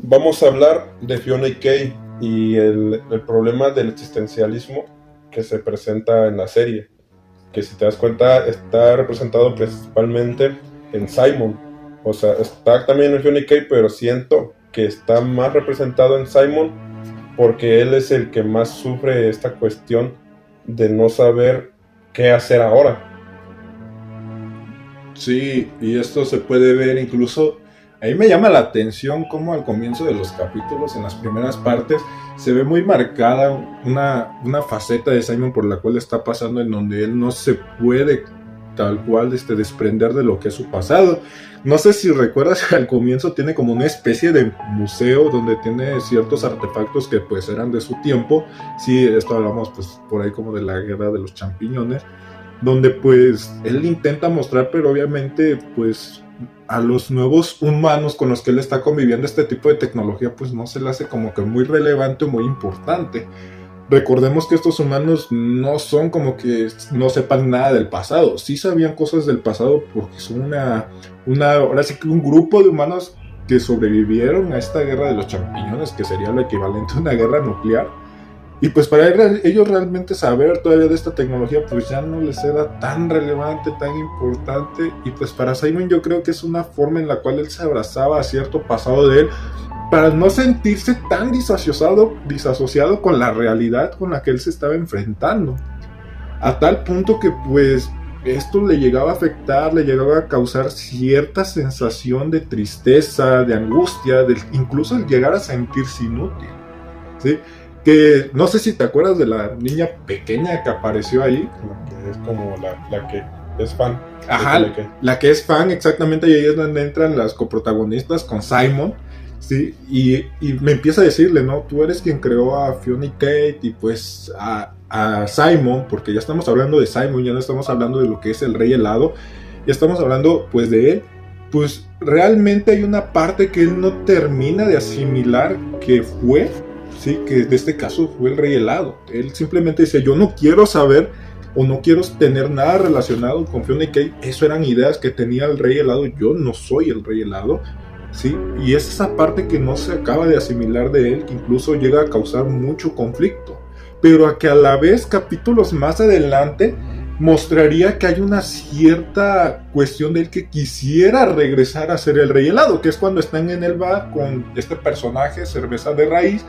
Vamos a hablar de Fiona y Cake y el problema del existencialismo que se presenta en la serie, que si te das cuenta está representado principalmente en Simon. O sea, está también en Fiona y Cake, pero siento que está más representado en Simon porque él es el que más sufre esta cuestión de no saber qué hacer ahora. Sí, y esto se puede ver incluso, ahí me llama la atención cómo al comienzo de los capítulos, en las primeras partes, se ve muy marcada una faceta de Simon por la cual está pasando, en donde él no se puede tal cual desprender de lo que es su pasado. No sé si recuerdas, al comienzo tiene como una especie de museo donde tiene ciertos artefactos que pues eran de su tiempo. Sí, esto hablamos pues por ahí como de la guerra de los champiñones, donde pues él intenta mostrar, pero obviamente pues a los nuevos humanos con los que él está conviviendo este tipo de tecnología pues no se le hace como que muy relevante o muy importante. Recordemos que estos humanos no son como que no sepan nada del pasado, sí sabían cosas del pasado porque son ahora sí que un grupo de humanos que sobrevivieron a esta guerra de los champiñones, que sería lo equivalente a una guerra nuclear. Y pues para ellos realmente saber todavía de esta tecnología pues ya no les era tan relevante, tan importante. Y pues para Simon yo creo que es una forma en la cual él se abrazaba a cierto pasado de él para no sentirse tan disasociado con la realidad con la que él se estaba enfrentando. A tal punto que pues esto le llegaba a afectar, le llegaba a causar cierta sensación de tristeza, de angustia, incluso el llegar a sentirse inútil. ¿Sí? Que no sé si te acuerdas de la niña pequeña que apareció ahí. La que es como la que es fan de Fiona y Ajá, Cake. la que es fan, exactamente, y ahí es donde entran las coprotagonistas con Simon, ¿sí? Y me empieza a decirle, ¿no? Tú eres quien creó a Fiona y Kate y pues a Simon, porque ya estamos hablando de Simon, ya no estamos hablando de lo que es el rey helado, ya estamos hablando pues de él. Pues realmente hay una parte que él no termina de asimilar que fue, sí, que en este caso fue el rey helado. Él simplemente dice, yo no quiero saber o no quiero tener nada relacionado con Fiona y Cake. Eso eran ideas que tenía el rey helado. Yo no soy el rey helado, ¿sí? Y es esa parte que no se acaba de asimilar de él, que incluso llega a causar mucho conflicto. Pero a que a la vez capítulos más adelante mostraría que hay una cierta cuestión de él que quisiera regresar a ser el rey helado, que es cuando están en el bar con este personaje, cerveza de raíz,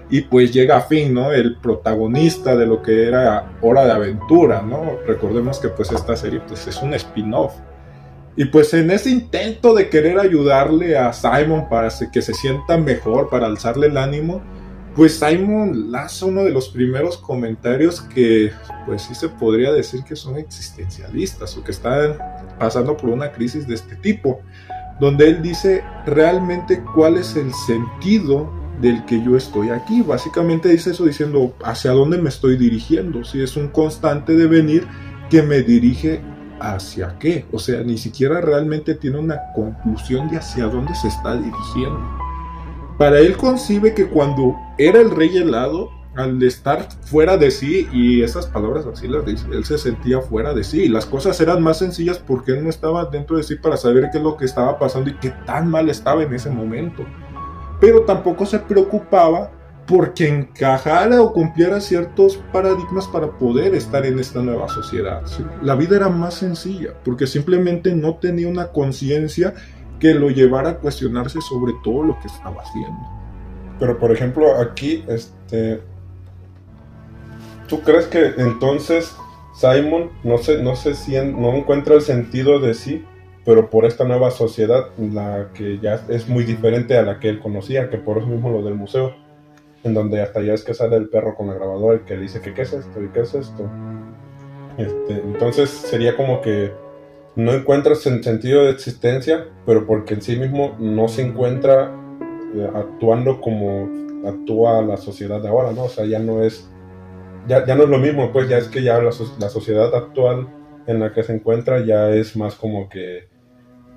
y pues llega a fin, ¿no? El protagonista de lo que era Hora de Aventura, ¿no? Recordemos que pues esta serie pues es un spin-off. Y pues en ese intento de querer ayudarle a Simon para que se sienta mejor, para alzarle el ánimo, pues Simon lanza uno de los primeros comentarios que pues sí se podría decir que son existencialistas o que están pasando por una crisis de este tipo, donde él dice realmente cuál es el sentido del que yo estoy aquí. Básicamente dice eso diciendo hacia dónde me estoy dirigiendo, si es un constante devenir que me dirige hacia qué, o sea, ni siquiera realmente tiene una conclusión de hacia dónde se está dirigiendo. Para él concibe que cuando era el rey helado, al estar fuera de sí, y esas palabras así las dice, él se sentía fuera de sí, y las cosas eran más sencillas porque él no estaba dentro de sí para saber qué es lo que estaba pasando y qué tan mal estaba en ese momento. Pero tampoco se preocupaba porque encajara o cumpliera ciertos paradigmas para poder estar en esta nueva sociedad. ¿Sí? La vida era más sencilla porque simplemente no tenía una conciencia que lo llevara a cuestionarse sobre todo lo que estaba haciendo. Pero por ejemplo, aquí, ¿tú crees que entonces Simon no sé si no encuentra el sentido de sí, pero por esta nueva sociedad, la que ya es muy diferente a la que él conocía, que por eso mismo lo del museo, en donde hasta ya es que sale el perro con la grabadora y que dice que qué es esto y qué es esto? Entonces sería como que no encuentras el sentido de existencia, pero porque en sí mismo no se encuentra actuando como actúa la sociedad de ahora, ¿no? O sea, ya no es lo mismo, pues ya es que ya la sociedad actual en la que se encuentra ya es más como que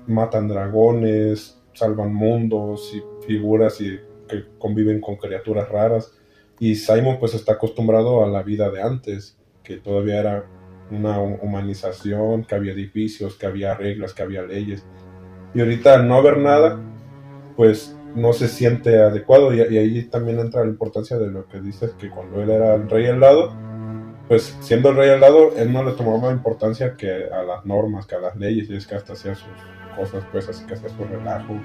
matan dragones, salvan mundos y figuras y que conviven con criaturas raras. Y Simon pues está acostumbrado a la vida de antes, que todavía era una humanización, que había edificios, que había reglas, que había leyes. Y ahorita al no haber nada, pues no se siente adecuado, y ahí también entra la importancia de lo que dices, que cuando él era el rey helado, pues siendo el rey helado, él no le tomaba importancia que a las normas, que a las leyes, y es que hasta hacía sus cosas, pues así que hacía su relajo,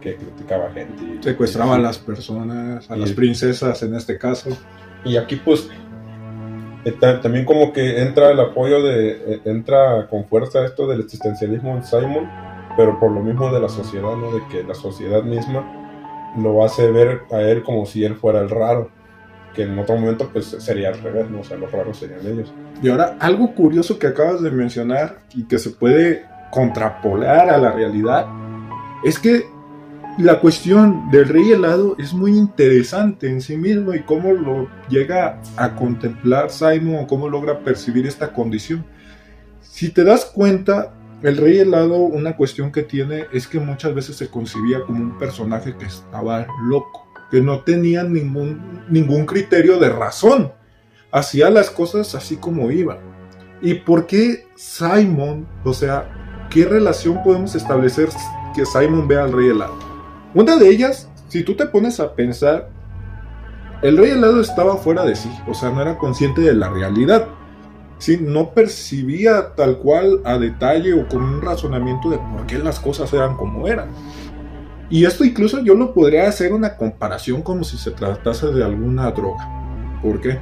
que criticaba gente. Secuestraba a las personas, a las princesas en este caso. Y aquí pues también como que entra el apoyo entra con fuerza esto del existencialismo en Simon, pero por lo mismo de la sociedad, ¿no? De que la sociedad misma lo hace ver a él como si él fuera el raro, que en otro momento pues sería al revés, ¿no? O sea, los raros serían ellos. Y ahora, algo curioso que acabas de mencionar y que se puede contrapolar a la realidad, es que la cuestión del rey helado es muy interesante en sí mismo, y cómo lo llega a contemplar Simon, o cómo logra percibir esta condición. Si te das cuenta, el rey helado, una cuestión que tiene es que muchas veces se concibía como un personaje que estaba loco, que no tenía ningún criterio de razón, hacía las cosas así como iban. ¿Y por qué Simon? O sea, ¿qué relación podemos establecer que Simon vea al rey helado? Una de ellas, si tú te pones a pensar, el rey helado estaba fuera de sí, o sea, no era consciente de la realidad. ¿Sí? No percibía tal cual a detalle o con un razonamiento de por qué las cosas eran como eran. Y esto incluso yo lo podría hacer una comparación como si se tratase de alguna droga. ¿Por qué?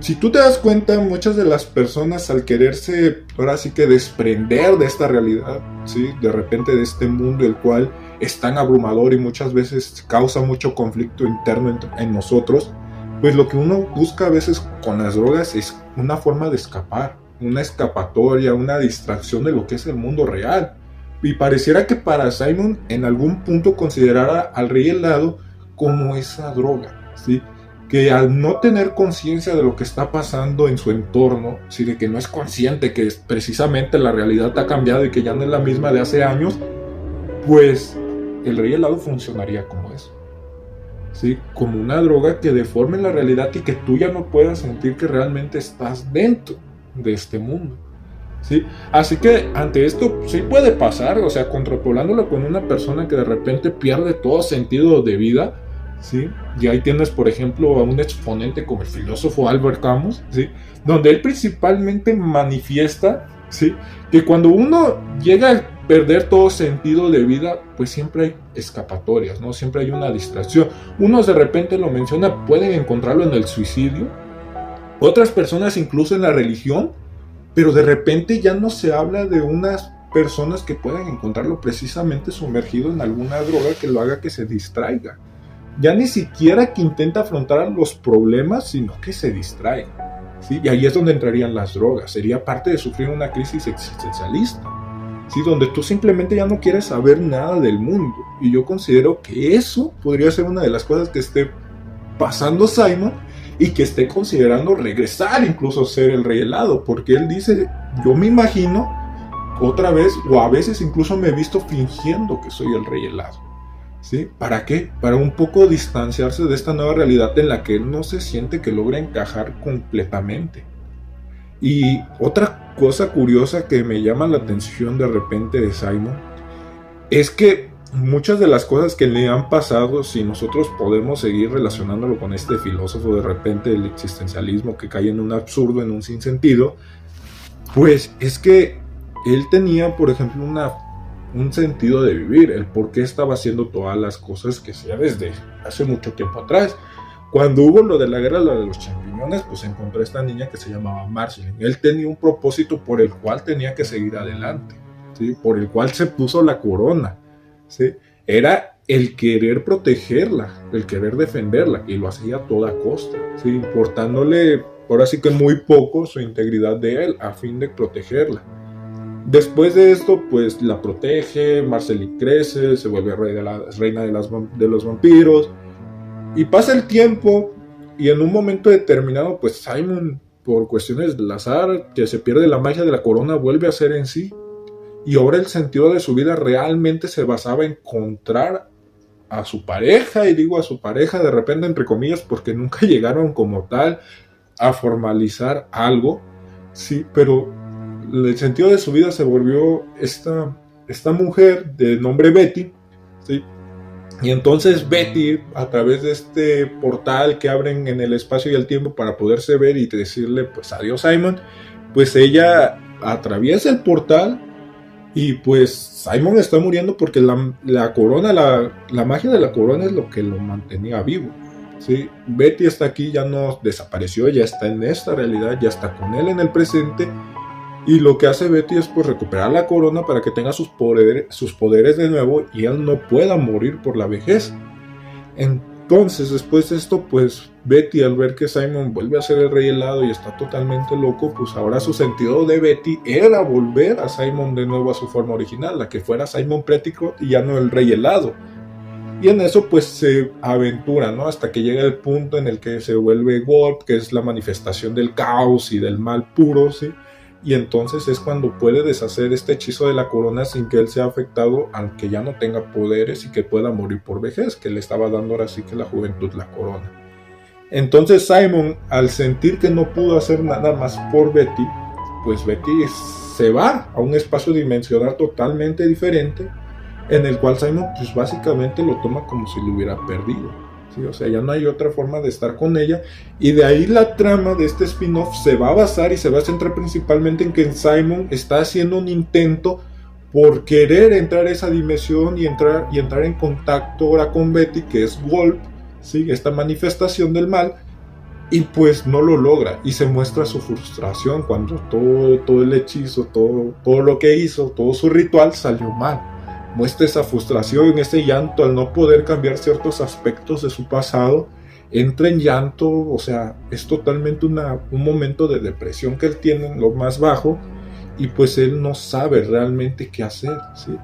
Si tú te das cuenta, muchas de las personas, al quererse ahora sí que desprender de esta realidad, ¿sí? De repente de este mundo el cual es tan abrumador y muchas veces causa mucho conflicto interno en nosotros, pues lo que uno busca a veces con las drogas es una forma de escapar, una escapatoria, una distracción de lo que es el mundo real. Y pareciera que para Simon en algún punto considerara al rey helado como esa droga, ¿sí? Que al no tener conciencia de lo que está pasando en su entorno, ¿sí? De que no es consciente que precisamente la realidad ha cambiado y que ya no es la misma de hace años, pues el rey helado funcionaría como eso. ¿Sí? Como una droga que deforme la realidad y que tú ya no puedas sentir que realmente estás dentro de este mundo, ¿sí? Así que ante esto sí puede pasar, o sea, contrapolándolo con una persona que de repente pierde todo sentido de vida, ¿sí? Y ahí tienes, por ejemplo, a un exponente como el filósofo Albert Camus, ¿sí? Donde él principalmente manifiesta, ¿sí? Que cuando uno llega a perder todo sentido de vida, pues siempre hay escapatorias, ¿no? Siempre hay una distracción. Unos de repente lo menciona, pueden encontrarlo en el suicidio, otras personas incluso en la religión, pero de repente ya no se habla de unas personas que pueden encontrarlo precisamente sumergido en alguna droga que lo haga que se distraiga. Ya ni siquiera que intenta afrontar los problemas, sino que se distraiga, ¿sí? Y ahí es donde entrarían las drogas. Sería parte de sufrir una crisis existencialista, ¿sí? Donde tú simplemente ya no quieres saber nada del mundo. Y yo considero que eso podría ser una de las cosas que esté pasando Simon, y que esté considerando regresar incluso a ser el rey helado, porque él dice, yo me imagino otra vez, o a veces incluso me he visto fingiendo que soy el rey helado, ¿sí? ¿Para qué? Para un poco distanciarse de esta nueva realidad en la que él no se siente que logra encajar completamente. Y otra cosa curiosa que me llama la atención de repente de Simon es que muchas de las cosas que le han pasado, si nosotros podemos seguir relacionándolo con este filósofo de repente del existencialismo que cae en un absurdo, en un sinsentido, pues es que él tenía, por ejemplo, un sentido de vivir, el por qué estaba haciendo todas las cosas que hacía desde hace mucho tiempo atrás. Cuando hubo lo de la guerra de los champiñones, pues encontró a esta niña que se llamaba Marceline. Él tenía un propósito por el cual tenía que seguir adelante, ¿sí? Por el cual se puso la corona, ¿sí? Era el querer protegerla, el querer defenderla, y lo hacía a toda costa, ¿sí? Importándole ahora sí que muy poco su integridad de él a fin de protegerla. Después de esto, pues la protege, Marceline crece, se vuelve reina de los vampiros, y pasa el tiempo, y en un momento determinado, pues Simon, por cuestiones del azar, que se pierde la magia de la corona, vuelve a ser en sí. Y ahora el sentido de su vida realmente se basaba en encontrar a su pareja, y digo a su pareja de repente entre comillas, porque nunca llegaron como tal a formalizar algo, sí, pero el sentido de su vida se volvió esta mujer de nombre Betty, ¿sí? Y entonces Betty, a través de este portal que abren en el espacio y el tiempo para poderse ver y decirle pues adiós Simon, pues ella atraviesa el portal y pues Simon está muriendo porque la corona, la magia de la corona es lo que lo mantenía vivo. ¿Sí? Betty está aquí, ya no desapareció, ya está en esta realidad, ya está con él en el presente. Y lo que hace Betty es pues recuperar la corona para que tenga sus poderes de nuevo y él no pueda morir por la vejez. Entonces, después de esto, pues Betty, al ver que Simon vuelve a ser el rey helado y está totalmente loco, pues ahora su sentido de Betty era volver a Simon de nuevo a su forma original, la que fuera Simon Petticoat y ya no el rey helado. Y en eso pues se aventura, ¿no? Hasta que llega el punto en el que se vuelve Gulp, que es la manifestación del caos y del mal puro, ¿sí? Y entonces es cuando puede deshacer este hechizo de la corona sin que él sea afectado, aunque ya no tenga poderes y que pueda morir por vejez, que le estaba dando ahora sí que la juventud la corona. Entonces Simon, al sentir que no pudo hacer nada más por Betty, pues Betty se va a un espacio dimensional totalmente diferente, en el cual Simon pues básicamente lo toma como si lo hubiera perdido. ¿Sí? O sea, ya no hay otra forma de estar con ella, y de ahí la trama de este spin-off se va a basar y se va a centrar principalmente en que Simon está haciendo un intento por querer entrar a esa dimensión y entrar en contacto ahora con Betty, que es Wolf, ¿sí? Esta manifestación del mal, y pues no lo logra y se muestra su frustración cuando todo el hechizo, todo lo que hizo, todo su ritual salió mal. Muestra esa frustración, ese llanto al no poder cambiar ciertos aspectos de su pasado, entra en llanto, o sea, es totalmente un momento de depresión que él tiene en lo más bajo, y pues él no sabe realmente qué hacer, ¿sí?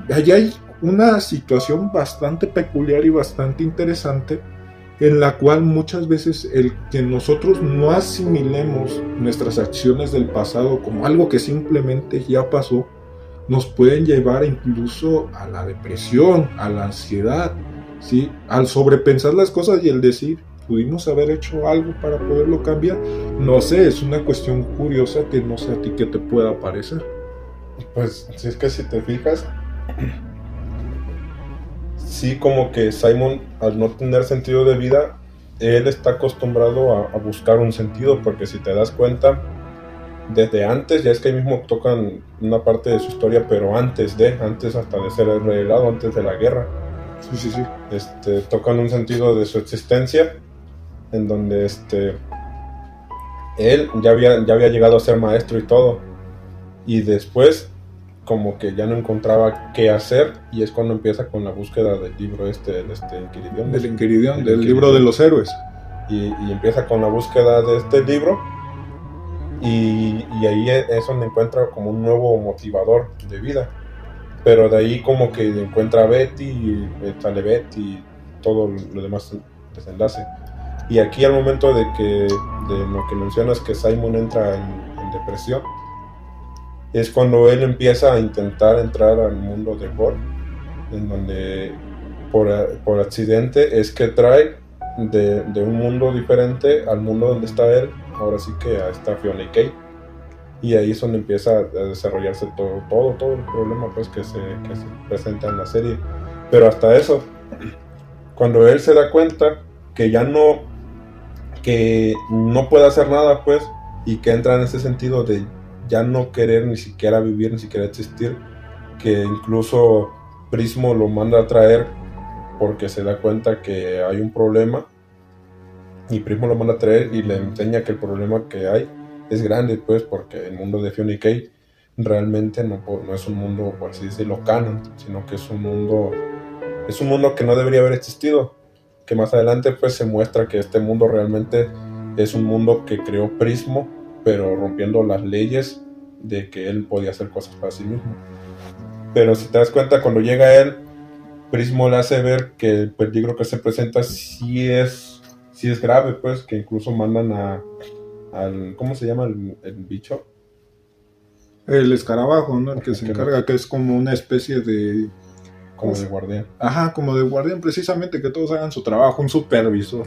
Allá hay una situación bastante peculiar y bastante interesante, en la cual muchas veces el que nosotros no asimilemos nuestras acciones del pasado como algo que simplemente ya pasó, nos pueden llevar incluso a la depresión, a la ansiedad, ¿sí? Al sobrepensar las cosas y el decir, ¿pudimos haber hecho algo para poderlo cambiar? No sé, es una cuestión curiosa que no sé a ti qué te pueda parecer. Pues si es que si te fijas, sí, como que Simon, al no tener sentido de vida, él está acostumbrado a buscar un sentido, porque si te das cuenta, desde antes, ya es que ahí mismo tocan una parte de su historia, pero antes hasta de ser el rey helado, antes de la guerra, Sí. tocan un sentido de su existencia, en donde él ya había llegado a ser maestro y todo, y después como que ya no encontraba qué hacer, y es cuando empieza con la búsqueda del libro Enquiridión, del libro de los héroes. Y empieza con la búsqueda de este libro, y ahí es donde encuentra como un nuevo motivador de vida. Pero de ahí como que encuentra a Betty, y sale Betty y todo lo demás desenlace. Y aquí al momento de lo que mencionas, que Simon entra en depresión, es cuando él empieza a intentar entrar al mundo de Gore, en donde por accidente es que trae de un mundo diferente al mundo donde está él, ahora sí que está Fiona y Kate, y ahí es donde empieza a desarrollarse todo el problema pues que se presenta en la serie. Pero hasta eso, cuando él se da cuenta que ya no puede hacer nada pues, y que entra en ese sentido de ya no querer ni siquiera vivir, ni siquiera existir, que incluso Prismo lo manda a traer porque se da cuenta que hay un problema, y Prismo lo manda a traer y le enseña que el problema que hay es grande, pues, porque el mundo de Fiona y Kate realmente no es un mundo, por así decirlo, canon, sino que es un mundo que no debería haber existido, que más adelante pues se muestra que este mundo realmente es un mundo que creó Prismo, pero rompiendo las leyes de que él podía hacer cosas para sí mismo. Pero si te das cuenta, cuando llega él, Prismo le hace ver que el peligro que se presenta sí es grave, pues, que incluso mandan al ¿cómo se llama el bicho? El escarabajo, ¿no? El que se encarga, que es como una especie de... como de guardián. Ajá, como de guardián, precisamente, que todos hagan su trabajo, un supervisor.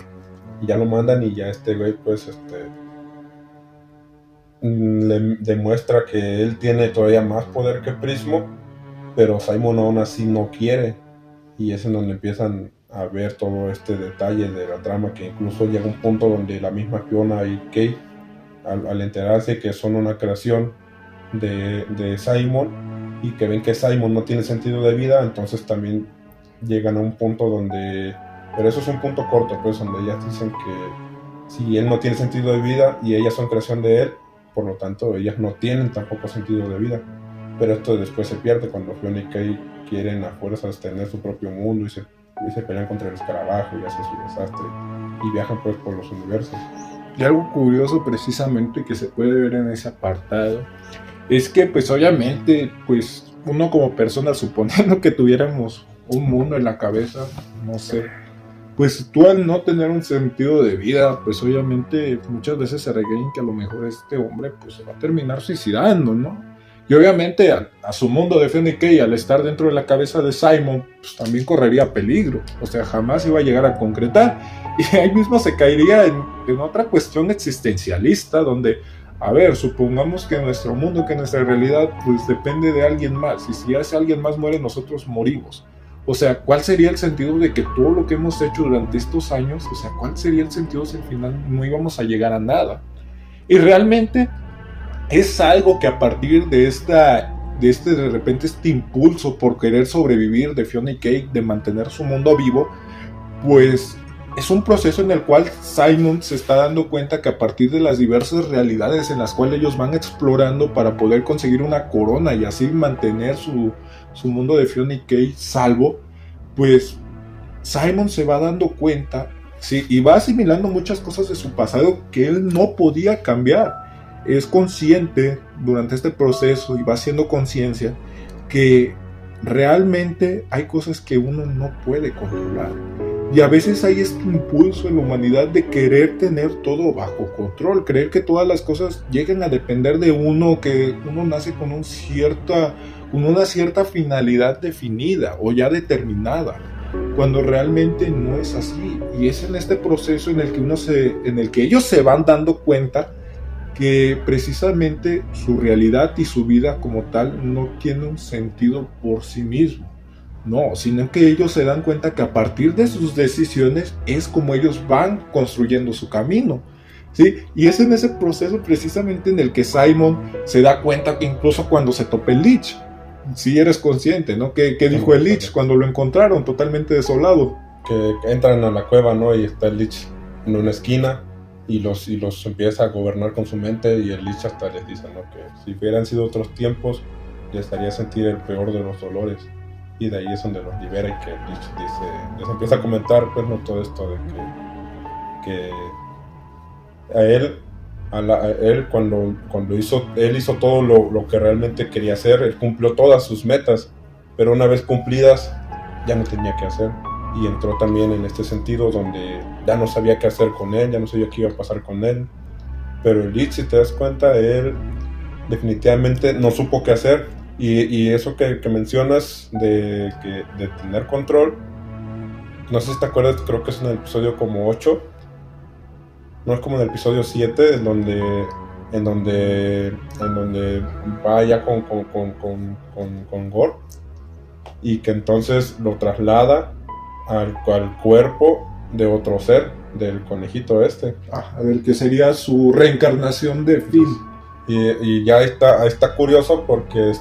Y ya lo mandan, y ya este güey, pues, le demuestra que él tiene todavía más poder que Prismo, pero Simon aún así no quiere. y es en donde empiezan a ver todo este detalle de la trama, que incluso llega un punto donde la misma Fiona y Kate, al enterarse que son una creación de Simon, y que ven que Simon no tiene sentido de vida, entonces también llegan a un punto donde, pero eso es un punto corto, pues, donde ellas dicen que si él no tiene sentido de vida y ellas son creación de él, por lo tanto ellas no tienen tampoco sentido de vida. Pero esto después se pierde cuando Fiona y Kate quieren a fuerzas tener su propio mundo y se pelean contra el escarabajo y hacen su desastre y viajan pues por los universos. Y algo curioso precisamente que se puede ver en ese apartado es que pues obviamente pues uno como persona, suponiendo que tuviéramos un mundo en la cabeza, no sé, pues tú al no tener un sentido de vida, pues obviamente muchas veces se requieren que a lo mejor este hombre pues se va a terminar suicidando, ¿no? Y obviamente a su mundo de Fiona y Kate, al estar dentro de la cabeza de Simon, pues también correría peligro, o sea, jamás iba a llegar a concretar, y ahí mismo se caería en otra cuestión existencialista, donde, a ver, supongamos que nuestro mundo, que nuestra realidad, pues depende de alguien más, y si ese alguien más muere, nosotros morimos. O sea, ¿cuál sería el sentido de que todo lo que hemos hecho durante estos años, o sea, cuál sería el sentido si al final no íbamos a llegar a nada? Y realmente es algo que a partir de repente este impulso por querer sobrevivir de Fiona y Kate, de mantener su mundo vivo, pues es un proceso en el cual Simon se está dando cuenta que a partir de las diversas realidades en las cuales ellos van explorando para poder conseguir una corona y así mantener su mundo de Fiona y Kate salvo, pues Simon se va dando cuenta, sí, y va asimilando muchas cosas de su pasado que él no podía cambiar. Es consciente durante este proceso y va haciendo conciencia que realmente hay cosas que uno no puede controlar. Y a veces hay este impulso en la humanidad de querer tener todo bajo control, creer que todas las cosas lleguen a depender de uno, que uno nace con una cierta finalidad definida o ya determinada, cuando realmente no es así. Y es en este proceso en el que ellos se van dando cuenta que precisamente su realidad y su vida como tal no tiene un sentido por sí mismo, no, sino que ellos se dan cuenta que a partir de sus decisiones es como ellos van construyendo su camino, ¿sí? Y es en ese proceso precisamente en el que Simon se da cuenta que incluso cuando se topa el Lich, si eres consciente, ¿no? ¿Qué dijo el Lich cuando lo encontraron totalmente desolado? Que entran a la cueva, ¿no? Y está el Lich en una esquina y los empieza a gobernar con su mente, y el Lich hasta les dice, ¿no? Que si hubieran sido otros tiempos les haría sentir el peor de los dolores, y de ahí es donde los libera, y que el Lich les empieza a comentar pues no todo esto de que a él cuando hizo todo lo que realmente quería hacer, él cumplió todas sus metas, pero una vez cumplidas ya no tenía que hacer. Y entró también en este sentido donde ya no sabía qué hacer con él, ya no sabía qué iba a pasar con él. Pero el Lich, si te das cuenta, él definitivamente no supo qué hacer. Y eso que mencionas de tener control, no sé si te acuerdas, creo que es en el episodio como 8, no es como en el episodio 7, en donde va ya con Gore, y que entonces lo traslada al cuerpo de otro ser, del conejito este. A ver, que sería su reencarnación de Phil. Y ya está curioso porque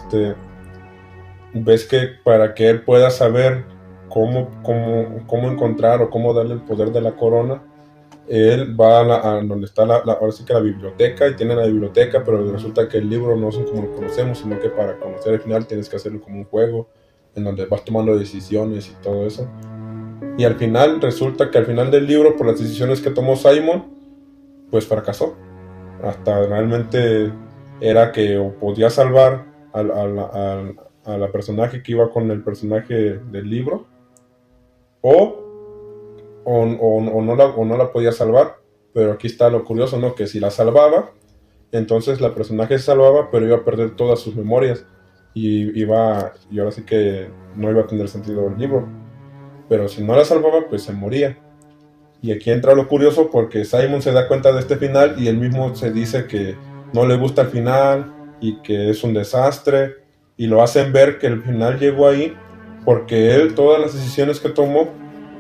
ves que para que él pueda saber cómo encontrar o cómo darle el poder de la corona, él va a donde está ahora sí que la biblioteca, y tiene la biblioteca, pero resulta que el libro no es como lo conocemos, sino que para conocer el final tienes que hacerlo como un juego en donde vas tomando decisiones y todo eso. Y al final resulta que al final del libro, por las decisiones que tomó Simon, pues fracasó. Hasta realmente era que o podía salvar a la personaje que iba con el personaje del libro, o no la podía salvar. Pero aquí está lo curioso, ¿no? Que si la salvaba, entonces la personaje se salvaba, pero iba a perder todas sus memorias, y ahora sí que no iba a tener sentido el libro. Pero si no la salvaba, pues se moría. Y aquí entra lo curioso, porque Simon se da cuenta de este final y él mismo se dice que no le gusta el final y que es un desastre, y lo hacen ver que el final llegó ahí porque él, todas las decisiones que tomó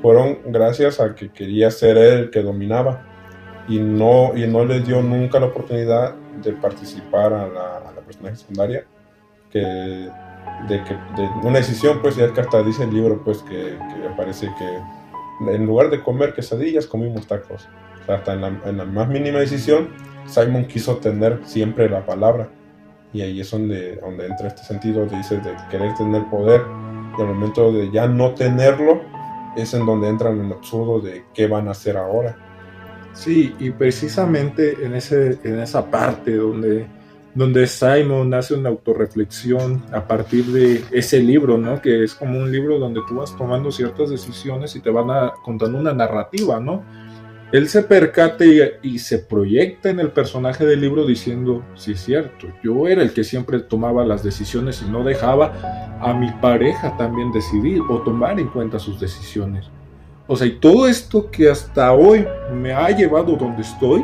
fueron gracias a que quería ser él el que dominaba, y no le dio nunca la oportunidad de participar a la personaje secundaria, de una decisión. Pues ya es que hasta dice el libro, pues que parece que en lugar de comer quesadillas comimos tacos. O sea, hasta en la más mínima decisión Simon quiso tener siempre la palabra, y ahí es donde entra este sentido, dice, de querer tener poder, y al momento de ya no tenerlo es en donde entra en el absurdo de qué van a hacer ahora. Sí, y precisamente en esa parte donde Simon hace una autorreflexión a partir de ese libro, ¿no? Que es como un libro donde tú vas tomando ciertas decisiones y te van contando una narrativa, ¿no? Él se percata y se proyecta en el personaje del libro diciendo, sí, es cierto, yo era el que siempre tomaba las decisiones y no dejaba a mi pareja también decidir o tomar en cuenta sus decisiones. O sea, y todo esto que hasta hoy me ha llevado donde estoy,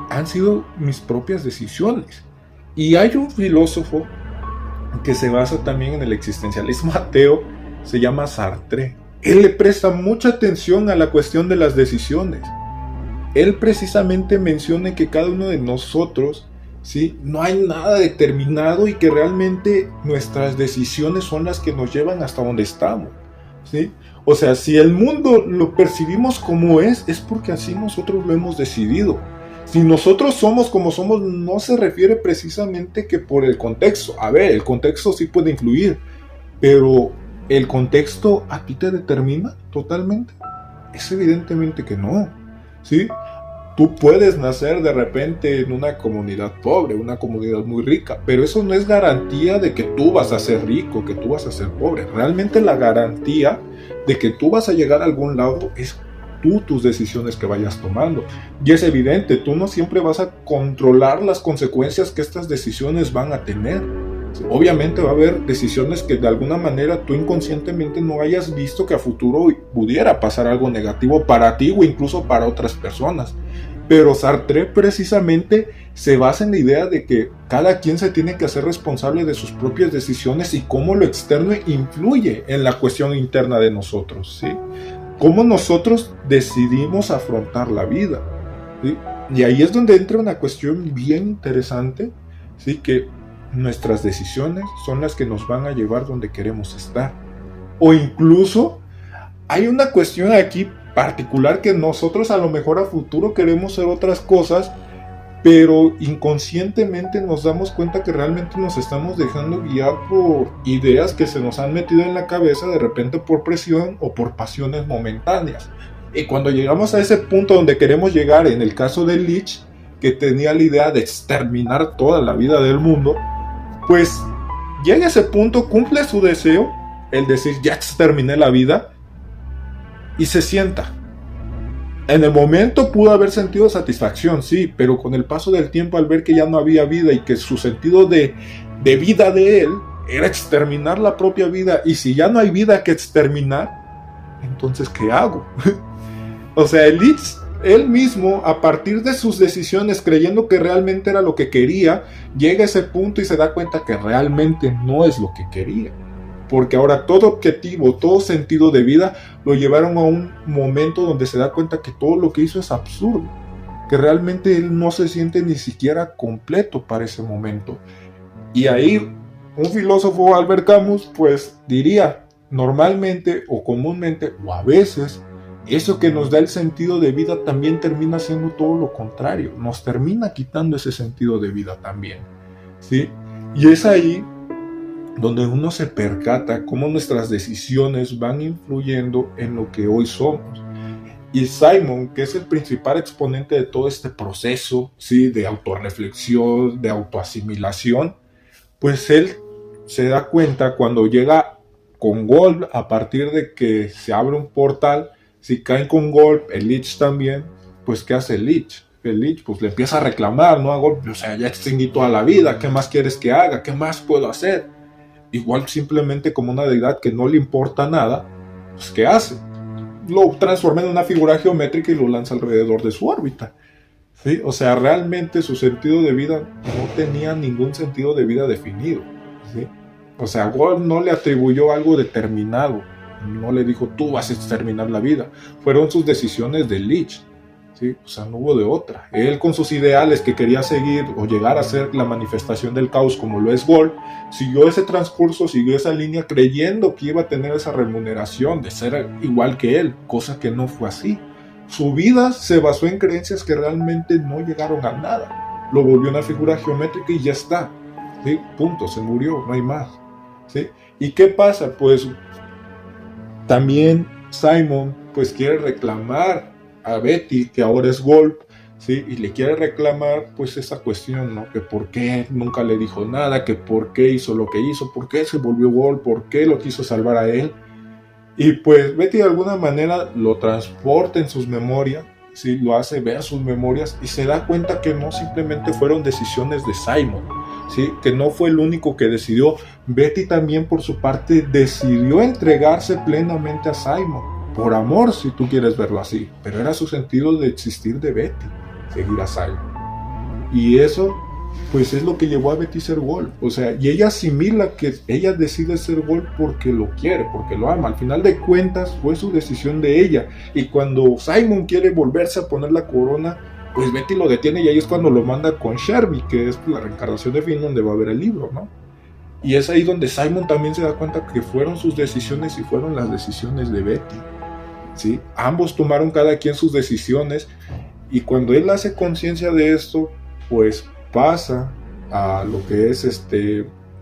han sido mis propias decisiones. Y hay un filósofo que se basa también en el existencialismo ateo, se llama Sartre. Él le presta mucha atención a la cuestión de las decisiones. Él precisamente menciona que cada uno de nosotros, ¿sí?, no hay nada determinado y que realmente nuestras decisiones son las que nos llevan hasta donde estamos, ¿sí? O sea, si el mundo lo percibimos como es porque así nosotros lo hemos decidido. Si nosotros somos como somos, no se refiere precisamente que por el contexto. A ver, el contexto sí puede influir, pero ¿el contexto a ti te determina totalmente? Es evidentemente que no, ¿sí? Tú puedes nacer de repente en una comunidad pobre, una comunidad muy rica, pero eso no es garantía de que tú vas a ser rico, que tú vas a ser pobre. Realmente la garantía de que tú vas a llegar a algún lado es tus decisiones que vayas tomando. Y es evidente, tú no siempre vas a controlar las consecuencias que estas decisiones van a tener. Obviamente va a haber decisiones que de alguna manera tú inconscientemente no hayas visto que a futuro pudiera pasar algo negativo para ti o incluso para otras personas. Pero Sartre precisamente se basa en la idea de que cada quien se tiene que hacer responsable de sus propias decisiones y cómo lo externo influye en la cuestión interna de nosotros, ¿sí? Cómo nosotros decidimos afrontar la vida, ¿sí? Y ahí es donde entra una cuestión bien interesante, ¿sí? Que nuestras decisiones son las que nos van a llevar donde queremos estar. O incluso hay una cuestión aquí particular que nosotros a lo mejor a futuro queremos hacer otras cosas, pero inconscientemente nos damos cuenta que realmente nos estamos dejando guiar por ideas que se nos han metido en la cabeza de repente por presión o por pasiones momentáneas. Y cuando llegamos a ese punto donde queremos llegar, en el caso de Lich, que tenía la idea de exterminar toda la vida del mundo, pues llega a ese punto, cumple su deseo, el decir ya exterminé la vida, y se sienta. En el momento pudo haber sentido satisfacción, sí, pero con el paso del tiempo, al ver que ya no había vida y que su sentido de vida de él era exterminar la propia vida, y si ya no hay vida que exterminar, entonces ¿qué hago? O sea, él mismo, a partir de sus decisiones, creyendo que realmente era lo que quería, llega a ese punto y se da cuenta que realmente no es lo que quería. Porque ahora todo objetivo, todo sentido de vida lo llevaron a un momento donde se da cuenta que todo lo que hizo es absurdo, que realmente él no se siente ni siquiera completo para ese momento. Y ahí un filósofo, Albert Camus, pues diría, normalmente o comúnmente o a veces, eso que nos da el sentido de vida también termina siendo todo lo contrario, nos termina quitando ese sentido de vida también, ¿sí? Y es ahí donde uno se percata cómo nuestras decisiones van influyendo en lo que hoy somos. Y Simon, que es el principal exponente de todo este proceso, ¿sí?, de autorreflexión, de autoasimilación, pues él se da cuenta cuando llega con Golp, a partir de que se abre un portal, si caen con Golp, el Lich también, pues ¿qué hace el Lich? El Lich pues le empieza a reclamar, ¿no? A Golp, o sea, ya extinguí toda la vida, ¿qué más quieres que haga? ¿Qué más puedo hacer? Igual simplemente como una deidad que no le importa nada, pues ¿qué hace? Lo transforma en una figura geométrica y lo lanza alrededor de su órbita, ¿sí? O sea, realmente su sentido de vida no tenía ningún sentido de vida definido, ¿sí? O sea, Walt no le atribuyó algo determinado, no le dijo tú vas a exterminar la vida, fueron sus decisiones de Leech, ¿sí? O sea, no hubo de otra. Él con sus ideales que quería seguir o llegar a ser la manifestación del caos como lo es Walt, siguió ese transcurso, siguió esa línea creyendo que iba a tener esa remuneración de ser igual que él, cosa que no fue así. Su vida se basó en creencias que realmente no llegaron a nada. Lo volvió una figura geométrica y ya está. ¿Sí? Punto, se murió, no hay más. ¿Sí? ¿Y qué pasa? Pues también Simon pues quiere reclamar a Betty, que ahora es Walt, ¿sí? Y le quiere reclamar pues esa cuestión, ¿no? Que por qué nunca le dijo nada, que por qué hizo lo que hizo, por qué se volvió Walt, por qué lo quiso salvar a él. Y pues Betty de alguna manera lo transporta en sus memorias, ¿sí? Lo hace ver sus memorias y se da cuenta que no simplemente fueron decisiones de Simon, ¿sí? Que no fue el único que decidió. Betty también por su parte decidió entregarse plenamente a Simon, por amor si tú quieres verlo así, pero era su sentido de existir de Betty, seguir a Simon. Y eso pues es lo que llevó a Betty a ser Walt. O sea, y ella asimila que ella decide ser Walt porque lo quiere, porque lo ama. Al final de cuentas fue su decisión de ella. Y cuando Simon quiere volverse a poner la corona, pues Betty lo detiene y ahí es cuando lo manda con Sherby, que es la reencarnación de Finn, donde va a ver el libro, ¿no? Y es ahí donde Simon también se da cuenta que fueron sus decisiones y fueron las decisiones de Betty, ¿sí? Ambos tomaron cada quien sus decisiones y cuando él hace conciencia de esto, pues pasa a lo que es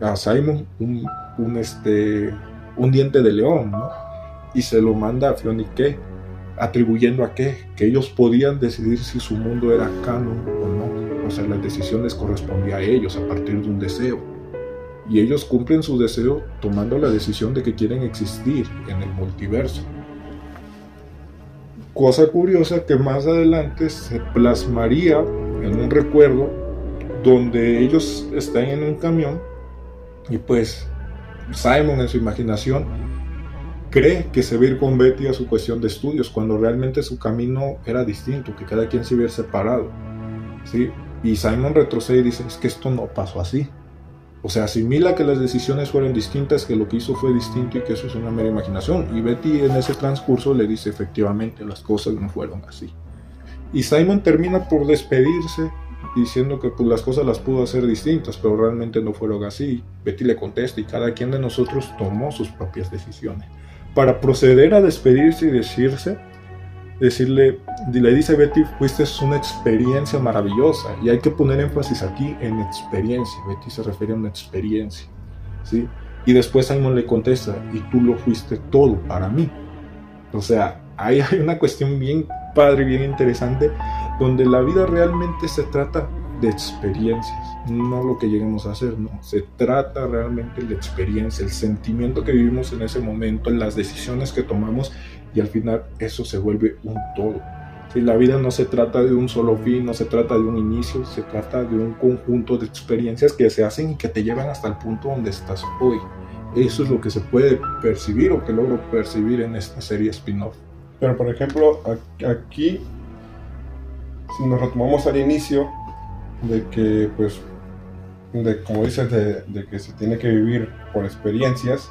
a Simon un diente de león, ¿no? Y se lo manda a Fiona y Cake, atribuyendo a que ellos podían decidir si su mundo era canon o no. O sea, las decisiones correspondían a ellos a partir de un deseo. Y ellos cumplen su deseo tomando la decisión de que quieren existir en el multiverso. Cosa curiosa que más adelante se plasmaría en un recuerdo donde ellos están en un camión y pues Simon en su imaginación cree que se va a ir con Betty a su cuestión de estudios cuando realmente su camino era distinto, que cada quien se hubiera separado, ¿sí? Y Simon retrocede y dice, es que esto no pasó así. O sea, asimila que las decisiones fueron distintas, que lo que hizo fue distinto y que eso es una mera imaginación. Y Betty en ese transcurso le dice, efectivamente, las cosas no fueron así. Y Simon termina por despedirse diciendo que pues, las cosas las pudo hacer distintas, pero realmente no fueron así. Betty le contesta y cada quien de nosotros tomó sus propias decisiones. Para proceder a despedirse y le dice Betty, fuiste una experiencia maravillosa, y hay que poner énfasis aquí en experiencia. Betty se refiere a una experiencia, ¿sí? Y después Simon le contesta, y tú lo fuiste todo para mí. O sea, ahí hay una cuestión bien padre, bien interesante, donde la vida realmente se trata de experiencias, no lo que lleguemos a hacer, no, se trata realmente de la experiencia, el sentimiento que vivimos en ese momento, las decisiones que tomamos, y al final eso se vuelve un todo. Si la vida no se trata de un solo fin, no se trata de un inicio, se trata de un conjunto de experiencias que se hacen y que te llevan hasta el punto donde estás hoy. Eso es lo que se puede percibir o que logro percibir en esta serie spin-off. Pero por ejemplo, aquí, si nos retomamos al inicio, de que pues, como dices, de que se tiene que vivir por experiencias,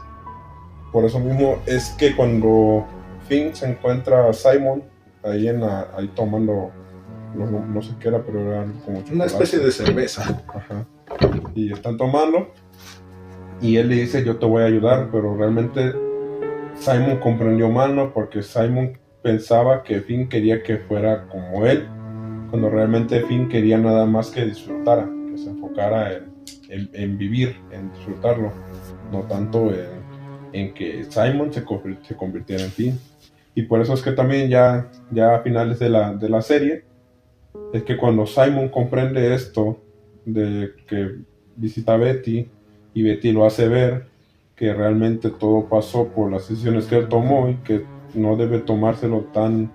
por eso mismo es que cuando Finn se encuentra a Simon ahí ahí tomando, no sé qué era, pero era como chocolate, una especie de cerveza. Ajá. Y están tomando y él le dice, yo te voy a ayudar, pero realmente Simon comprendió mal, ¿no? Porque Simon pensaba que Finn quería que fuera como él, cuando realmente Finn quería nada más que disfrutara, que se enfocara en vivir, en disfrutarlo, no tanto en que Simon se convirtiera en Finn. Y por eso es que también ya a finales de la serie, es que cuando Simon comprende esto, de que visita a Betty, y Betty lo hace ver, que realmente todo pasó por las decisiones que él tomó, y que no debe tomárselo tan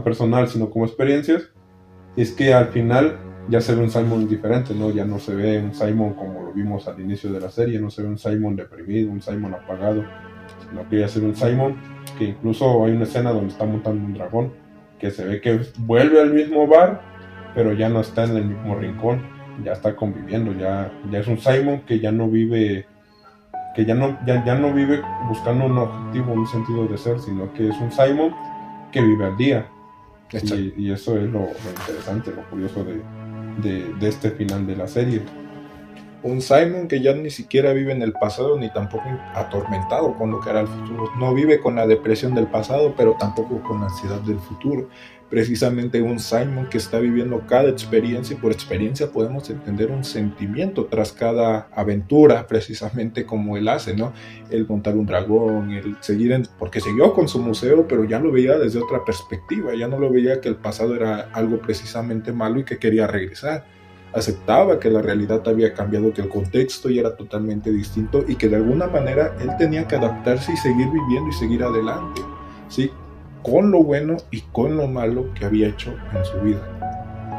personal, sino como experiencias, es que al final ya se ve un Simon diferente, ¿no? Ya no se ve un Simon como lo vimos al inicio de la serie, no se ve un Simon deprimido, un Simon apagado, sino que ya se ve un Simon que incluso hay una escena donde está montando un dragón, que se ve que vuelve al mismo bar, pero ya no está en el mismo rincón, ya está conviviendo, ya es un Simon que ya no vive que ya no vive buscando un objetivo, un sentido de ser, sino que es un Simon que vive al día. Y eso es lo interesante, lo curioso de este final de la serie. Un Simon que ya ni siquiera vive en el pasado ni tampoco atormentado con lo que hará el futuro. No vive con la depresión del pasado, pero tampoco con la ansiedad del futuro. Precisamente un Simon que está viviendo cada experiencia, y por experiencia podemos entender un sentimiento tras cada aventura, precisamente como él hace, ¿no? El montar un dragón, el seguir porque siguió con su museo, pero ya lo veía desde otra perspectiva, ya no lo veía que el pasado era algo precisamente malo y que quería regresar. Aceptaba que la realidad había cambiado, que el contexto ya era totalmente distinto y que de alguna manera él tenía que adaptarse y seguir viviendo y seguir adelante, ¿sí? Con lo bueno y con lo malo que había hecho en su vida.